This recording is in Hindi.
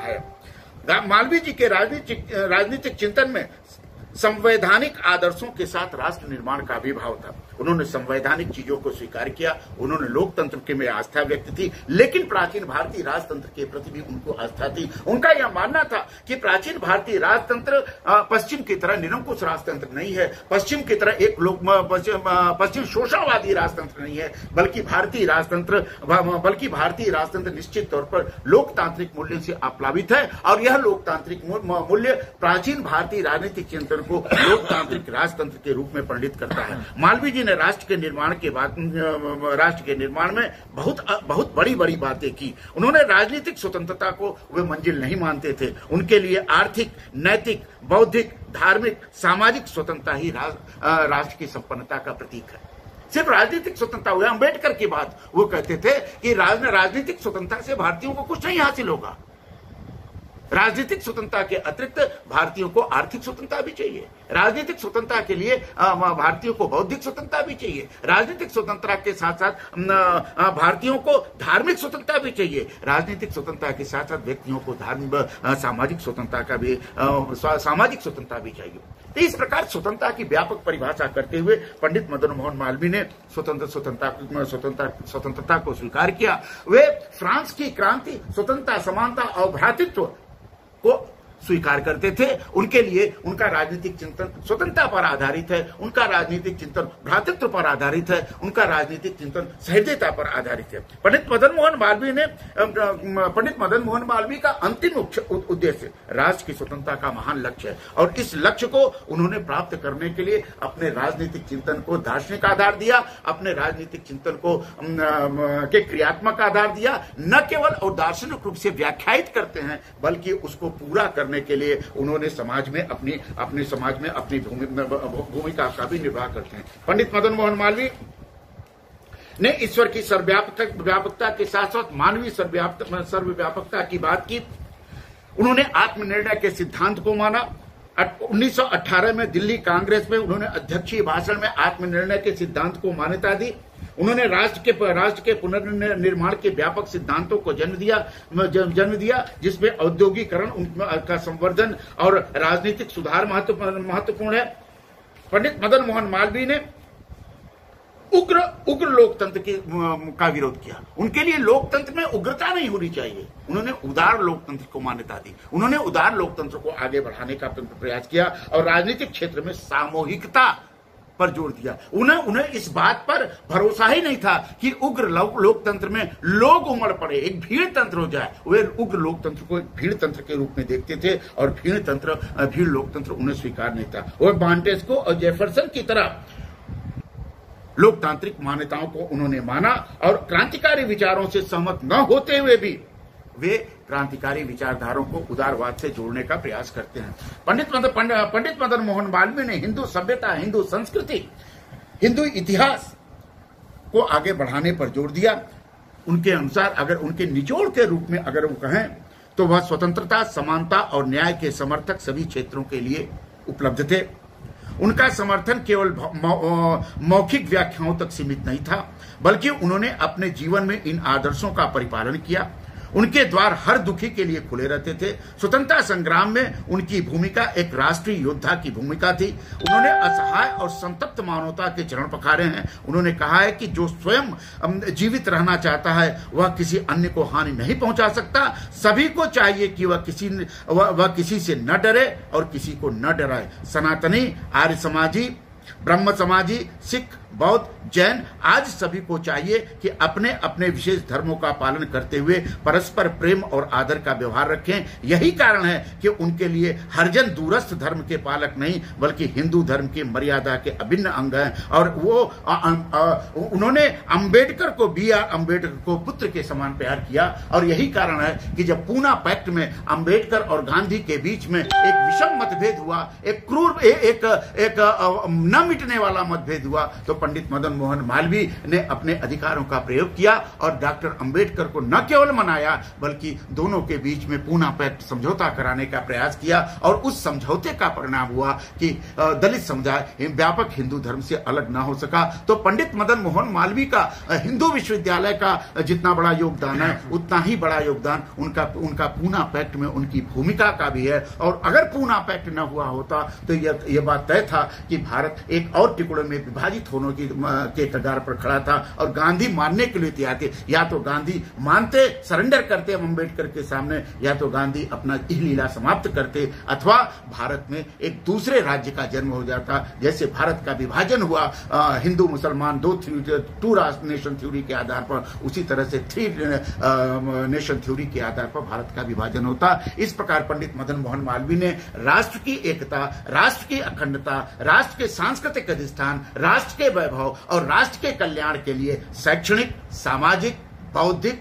बढ़ाया। मालवीय जी के राजनीतिक चिंतन में संवैधानिक आदर्शों के साथ राष्ट्र निर्माण का भी भाव था। उन्होंने संवैधानिक चीजों को स्वीकार किया, उन्होंने लोकतंत्र के में आस्था व्यक्त थी, लेकिन प्राचीन भारतीय राजतंत्र के प्रति भी उनको आस्था थी। उनका यह मानना था कि प्राचीन भारतीय राजतंत्र पश्चिम की तरह निरंकुश राजतंत्र नहीं है, पश्चिम की तरह एक पश्चिम शोषणवादी राजतंत्र नहीं है, बल्कि भारतीय राजतंत्र निश्चित तौर पर लोकतांत्रिक मूल्य से आप्लावित है, और यह लोकतांत्रिक मूल्य प्राचीन भारतीय राजनीतिक चिंतन को लोकतांत्रिक राजतंत्र के रूप में पंडित करता है। मालवीय जी ने राष्ट्र के निर्माण में बहुत बड़ी बड़ी बातें की। उन्होंने राजनीतिक स्वतंत्रता को वे मंजिल नहीं मानते थे। उनके लिए आर्थिक, नैतिक, बौद्धिक, धार्मिक, सामाजिक स्वतंत्रता ही राष्ट्र की संपन्नता का प्रतीक है। सिर्फ राजनीतिक स्वतंत्रता हुआ, अंबेडकर की बात वो कहते थे कि राजनीतिक स्वतंत्रता से भारतीयों को कुछ नहीं हासिल होगा। राजनीतिक स्वतंत्रता के अतिरिक्त भारतीयों को आर्थिक स्वतंत्रता भी चाहिए, राजनीतिक स्वतंत्रता के लिए भारतीयों को बौद्धिक स्वतंत्रता भी चाहिए, राजनीतिक स्वतंत्रता के साथ साथ भारतीयों को धार्मिक स्वतंत्रता भी चाहिए, राजनीतिक स्वतंत्रता के साथ साथ व्यक्तियों को सामाजिक स्वतंत्रता भी चाहिए। तो इस प्रकार स्वतंत्रता की व्यापक परिभाषा करते हुए पंडित मदन मोहन मालवीय ने स्वतंत्रता को स्वीकार किया। वे फ्रांस की क्रांति, स्वतंत्रता, समानता और भ्रातृत्व को स्वीकार करते थे। उनके लिए उनका राजनीतिक चिंतन स्वतंत्रता पर आधारित है, उनका राजनीतिक चिंतन भ्रातृत्व पर आधारित है, उनका राजनीतिक चिंतन सहृदयता पर आधारित है। पंडित मदन मोहन मालवीय का अंतिम उद्देश्य राष्ट्र की स्वतंत्रता का महान लक्ष्य है, और इस लक्ष्य को उन्होंने प्राप्त करने के लिए अपने राजनीतिक चिंतन को दार्शनिक आधार दिया, अपने राजनीतिक चिंतन को के क्रियात्मक आधार दिया। न केवल और दार्शनिक रूप से व्याख्यायित करते हैं, बल्कि उसको पूरा करने के लिए उन्होंने समाज में अपनी भूमिका का भी निर्वाह करते हैं। पंडित मदन मोहन मालवीय ने ईश्वर की सर्वव्यापकता के साथ साथ मानवीय सर्वव्यापकता की बात की। उन्होंने आत्मनिर्णय के सिद्धांत को माना। 1918 में दिल्ली कांग्रेस में उन्होंने अध्यक्षीय भाषण में आत्मनिर्णय के सिद्धांत को मान्यता दी। उन्होंने राष्ट्र के पुनर्निर्माण के व्यापक सिद्धांतों को जन्म दिया, जिसमें औद्योगिकरण, उनका संवर्धन और राजनीतिक सुधार महत्वपूर्ण है। पंडित मदन मोहन मालवीय ने उग्र लोकतंत्र का विरोध किया। उनके लिए लोकतंत्र में उग्रता नहीं होनी चाहिए, उन्होंने उदार लोकतंत्र को मान्यता दी। उन्होंने उदार लोकतंत्र को आगे बढ़ाने का प्रयास किया और राजनीतिक क्षेत्र में सामूहिकता पर जोर दिया। उन्हें इस बात पर भरोसा ही नहीं था कि उग्र लोकतंत्र में लोग उमड़ पड़े, एक भीड़ तंत्र हो जाए। वे उग्र लोकतंत्र को एक भीड़ तंत्र के रूप में देखते थे, और भीड़ लोकतंत्र उन्हें स्वीकार नहीं था। और मॉन्टेस्क्यू और जेफरसन की तरह लोकतांत्रिक मान्यताओं को उन्होंने माना, और क्रांतिकारी विचारों से सहमत न होते हुए भी वे क्रांतिकारी विचारधाराओं को उदारवाद से जोड़ने का प्रयास करते हैं। पंडित मदन मोहन मालवीय ने हिंदू सभ्यता, हिंदू संस्कृति, हिंदू इतिहास को आगे बढ़ाने पर जोर दिया। उनके अनुसार अगर उनके निचोड़ के रूप में अगर वो कहें तो वह स्वतंत्रता, समानता और न्याय के समर्थक सभी क्षेत्रों के लिए उपलब्ध थे। उनका समर्थन केवल मौखिक व्याख्याओं तक सीमित नहीं था, बल्कि उन्होंने अपने जीवन में इन आदर्शों का परिपालन किया। उनके द्वार हर दुखी के लिए खुले रहते थे। स्वतंत्रता संग्राम में उनकी भूमिका एक राष्ट्रीय योद्धा की भूमिका थी। उन्होंने असहाय और संतप्त मानवता के चरण पखारे हैं। उन्होंने कहा है कि जो स्वयं जीवित रहना चाहता है वह किसी अन्य को हानि नहीं पहुंचा सकता। सभी को चाहिए कि वह किसी से न डरे और किसी को न डराए। सनातनी, आर्य समाजी, ब्रह्म समाजी, सिख, बौद्ध, जैन आज सभी को चाहिए कि अपने अपने विशेष धर्मों का पालन करते हुए परस्पर प्रेम और आदर का व्यवहार रखें। यही कारण है कि उनके लिए हरिजन दूरस्थ धर्म के पालक नहीं, बल्कि हिंदू धर्म की मर्यादा के अभिन्न अंग हैं। और वो उन्होंने अंबेडकर को B.R. अंबेडकर को पुत्र के समान प्यार किया। और यही कारण है कि जब पूना पैक्ट में अंबेडकर और गांधी के बीच में एक विषम मतभेद हुआ, एक क्रूर, एक न मिटने वाला मतभेद हुआ, तो पंडित मदन मोहन मालवीय ने अपने अधिकारों का प्रयोग किया और डॉक्टर अंबेडकर को न केवल मनाया बल्कि दोनों के बीच में पूना पैक्ट समझौता कराने का प्रयास किया और उस समझौते का परिणाम हुआ कि दलित समुदाय व्यापक हिंदू धर्म से अलग ना हो सका। तो पंडित मदन मोहन मालवीय का हिंदू विश्वविद्यालय का जितना बड़ा योगदान है उतना ही बड़ा योगदान उनका पूना पैक्ट में उनकी भूमिका का भी है। और अगर पूना पैक्ट न हुआ होता तो यह बात तय था कि भारत एक और टुकड़ों में विभाजित होने के कगार पर खड़ा था और गांधी मानने के लिए तैयार थे। या तो गांधी मानते, सरेंडर करते अम्बेडकर के सामने, या तो गांधी अपना लीला समाप्त करते, अथवा भारत में एक दूसरे राज्य का जन्म हो जाता। जैसे भारत का विभाजन हुआ हिंदू मुसलमान टू नेशन थ्योरी के आधार पर, उसी तरह से 3 नेशन थ्योरी के आधार पर भारत का विभाजन होता। इस प्रकार पंडित मदन मोहन मालवीय ने राष्ट्र की एकता, राष्ट्र की अखंडता, राष्ट्र के सांस्कृतिक अधिष्ठान, राष्ट्र के वैभव और राष्ट्र के कल्याण के लिए शैक्षणिक, सामाजिक, बौद्धिक